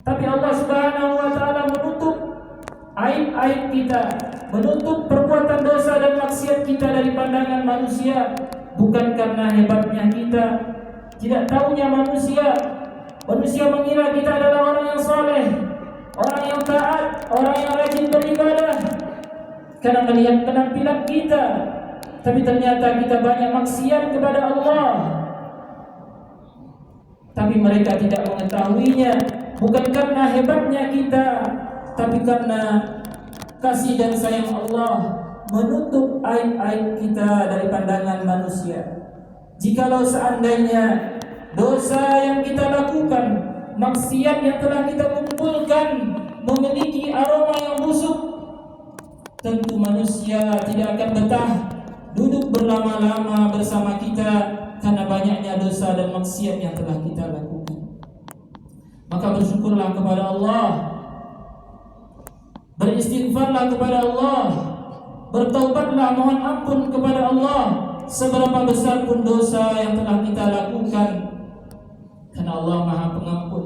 Tapi Allah Subhanahu wa taala menutup aib-aib kita, menutup perbuatan dosa dan maksiat kita dari pandangan manusia, bukan karena hebatnya kita, tidak tahunya manusia. Manusia mengira kita adalah orang yang saleh, orang yang taat, orang yang rajin beribadah karena melihat penampilan kita. Tapi ternyata kita banyak maksiat kepada Allah. Tapi mereka tidak mengetahuinya, bukan karena hebatnya kita, tapi karena kasih dan sayang Allah menutup aib-aib kita dari pandangan manusia. Jikalau seandainya dosa yang kita lakukan, maksiat yang telah kita kumpulkan memiliki aroma yang busuk, tentu manusia tidak akan betah duduk berlama-lama bersama kita karena banyaknya dosa dan maksiat yang telah kita lakukan. Maka bersyukurlah kepada Allah, beristighfarlah kepada Allah, bertaubatlah, mohon ampun kepada Allah seberapa besar pun dosa yang telah kita lakukan, karena Allah Maha Pengampun.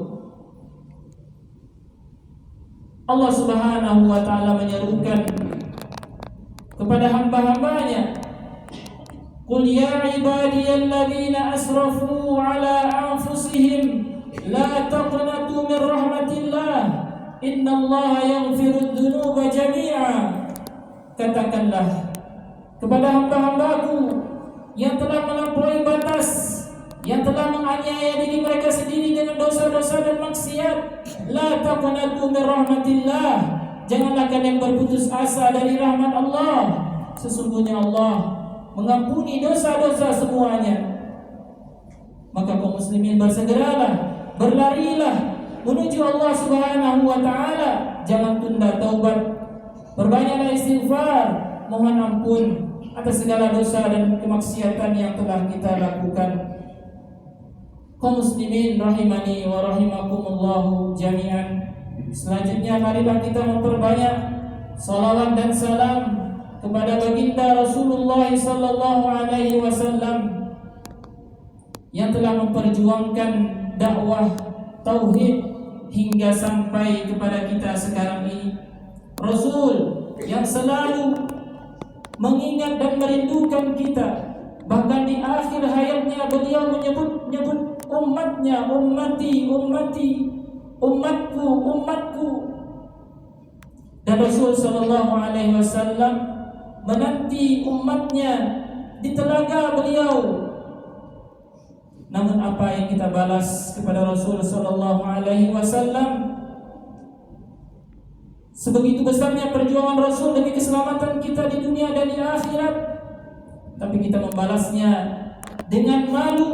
Allah Subhanahu wa taala menyerukan kepada hamba-hambanya, "Qul ya ibadiyalladzina asrafu ala anfusihim la taqnatu min rahmatillah innallaha yaghfirudz dzunuba jami'a." Katakanlah kepada hamba-hambaku yang telah melampaui batas, yang telah menganiaya diri mereka sendiri dengan dosa-dosa dan maksiat, la taqnatu min rahmatillah, janganlah kalian berputus asa dari rahmat Allah. Sesungguhnya Allah mengampuni dosa-dosa semuanya. Maka kaum muslimin bersegeralah, berlarilah menuju Allah Subhanahu wa taala. Jangan tunda taubat, perbanyaklah istighfar, mohon ampun atas segala dosa dan kemaksiatan yang telah kita lakukan. Kaum muslimin rahimani wa rahimakumullahu jami'an. Selanjutnya marilah kita memperbanyak salawat dan salam kepada baginda Rasulullah sallallahu alaihi wasallam yang telah memperjuangkan dakwah tauhid hingga sampai kepada kita sekarang ini. Rasul yang selalu mengingat dan merindukan kita, bahkan di akhir hayatnya beliau menyebut umatnya, ummati, ummati, umatku, umatku. Dan Rasul sallallahu alaihi wasallam menanti umatnya di telaga beliau. Namun apa yang kita balas kepada Rasul sallallahu alaihi wasallam? Sebegitu besarnya perjuangan Rasul demi keselamatan kita di dunia dan di akhirat, tapi kita membalasnya dengan malu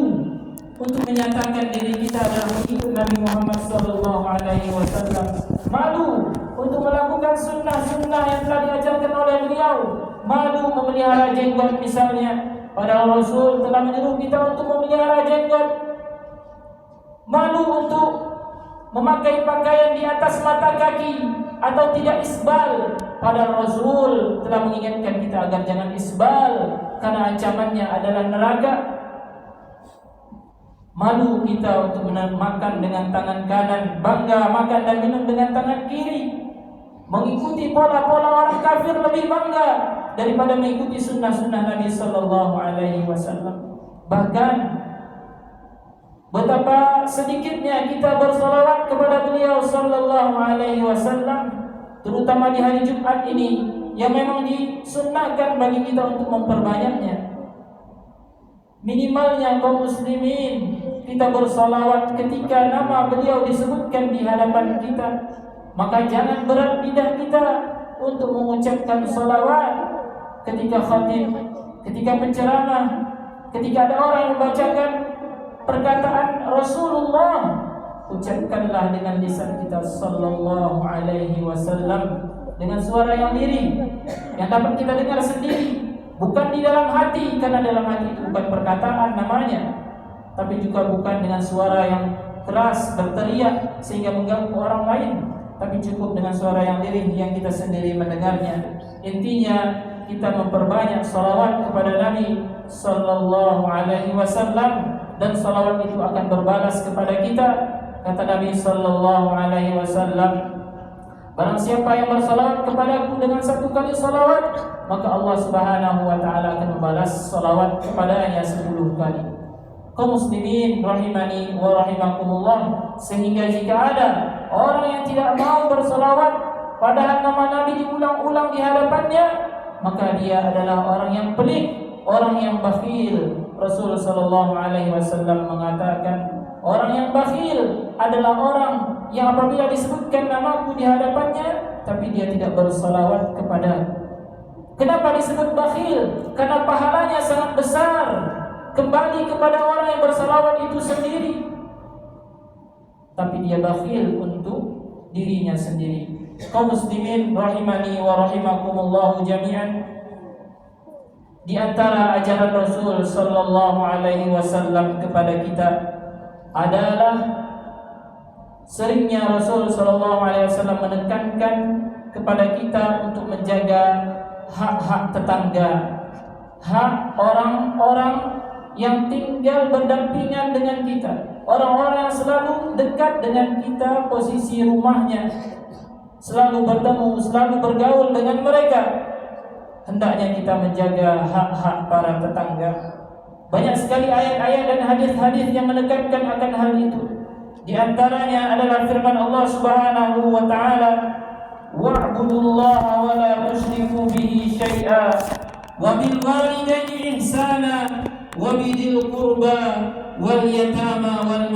untuk menyatakan diri kita adalah pengikut Nabi Muhammad sallallahu alaihi wasallam, malu untuk melakukan sunnah-sunnah yang telah diajarkan oleh beliau, malu memelihara jenggot misalnya. Padahal Rasul telah menyuruh kita untuk memelihara jenggot, malu untuk memakai pakaian di atas mata kaki atau tidak isbal. Padahal Rasul telah mengingatkan kita agar jangan isbal karena ancamannya adalah neraka. Malu kita untuk makan dengan tangan kanan, bangga makan dan minum dengan tangan kiri, mengikuti pola-pola orang kafir lebih bangga daripada mengikuti sunnah-sunnah Nabi sallallahu alaihi wasallam. Bahkan betapa sedikitnya kita bersalawat kepada beliau sallallahu alaihi wasallam, terutama di hari Jumat ini yang memang disunnahkan bagi kita untuk memperbanyaknya. Minimalnya kaum muslimin kita bersalawat ketika nama beliau disebutkan di hadapan kita. Maka jangan berat lidah kita untuk mengucapkan salawat ketika khatib, ketika penceramah, ketika ada orang yang membacakan perkataan Rasulullah. Ucapkanlah dengan lisan kita sallallahu alaihi wasallam dengan suara yang lirih yang dapat kita dengar sendiri, bukan di dalam hati, karena dalam hati itu bukan perkataan namanya, tapi juga bukan dengan suara yang keras berteriak sehingga mengganggu orang lain, tapi cukup dengan suara yang lirih yang kita sendiri mendengarnya. Intinya kita memperbanyak salawat kepada Nabi sallallahu alaihi wasallam, dan salawat itu akan berbalas kepada kita Kata Nabi sallallahu alaihi wasallam, barang siapa yang bersalawat kepadaku dengan 1 kali salawat, maka Allah Subhanahu wa taala akan membalas salawat kepadanya 10 kali. Kaum muslimin rahimani wa rahimakumullah, sehingga jika ada orang yang tidak mau bersalawat padahal nama Nabi diulang-ulang di hadapannya, maka dia adalah orang yang pelit, orang yang bakhil. Rasul sallallahu alaihi wasallam mengatakan, orang yang bakhil adalah orang yang apabila disebutkan namaku di hadapannya tapi dia tidak bersalawat kepadaku. Kenapa disebut bakhil? Karena pahalanya sangat besar kembali kepada orang yang bersalawat itu sendiri, tapi dia bakhil untuk dirinya sendiri. Kaum muslimin rahimani wa rahimakumullah jami'an, di antara ajaran Rasul sallallahu alaihi wasallam kepada kita adalah seringnya Rasul sallallahu alaihi wasallam menekankan kepada kita untuk menjaga hak-hak tetangga, hak orang-orang yang tinggal berdampingan dengan kita, orang-orang yang selalu dekat dengan kita, posisi rumahnya, selalu bertemu, selalu bergaul dengan mereka. Hendaknya kita menjaga hak-hak para tetangga. Banyak sekali ayat-ayat dan hadis-hadis yang menekankan akan hal itu. Di antaranya adalah firman Allah Subhanahu wa taala, wa'budullaha wa la tusyriku bihi syai'a wa bil walidaini ihsana wa bidil qurba wal yatama wal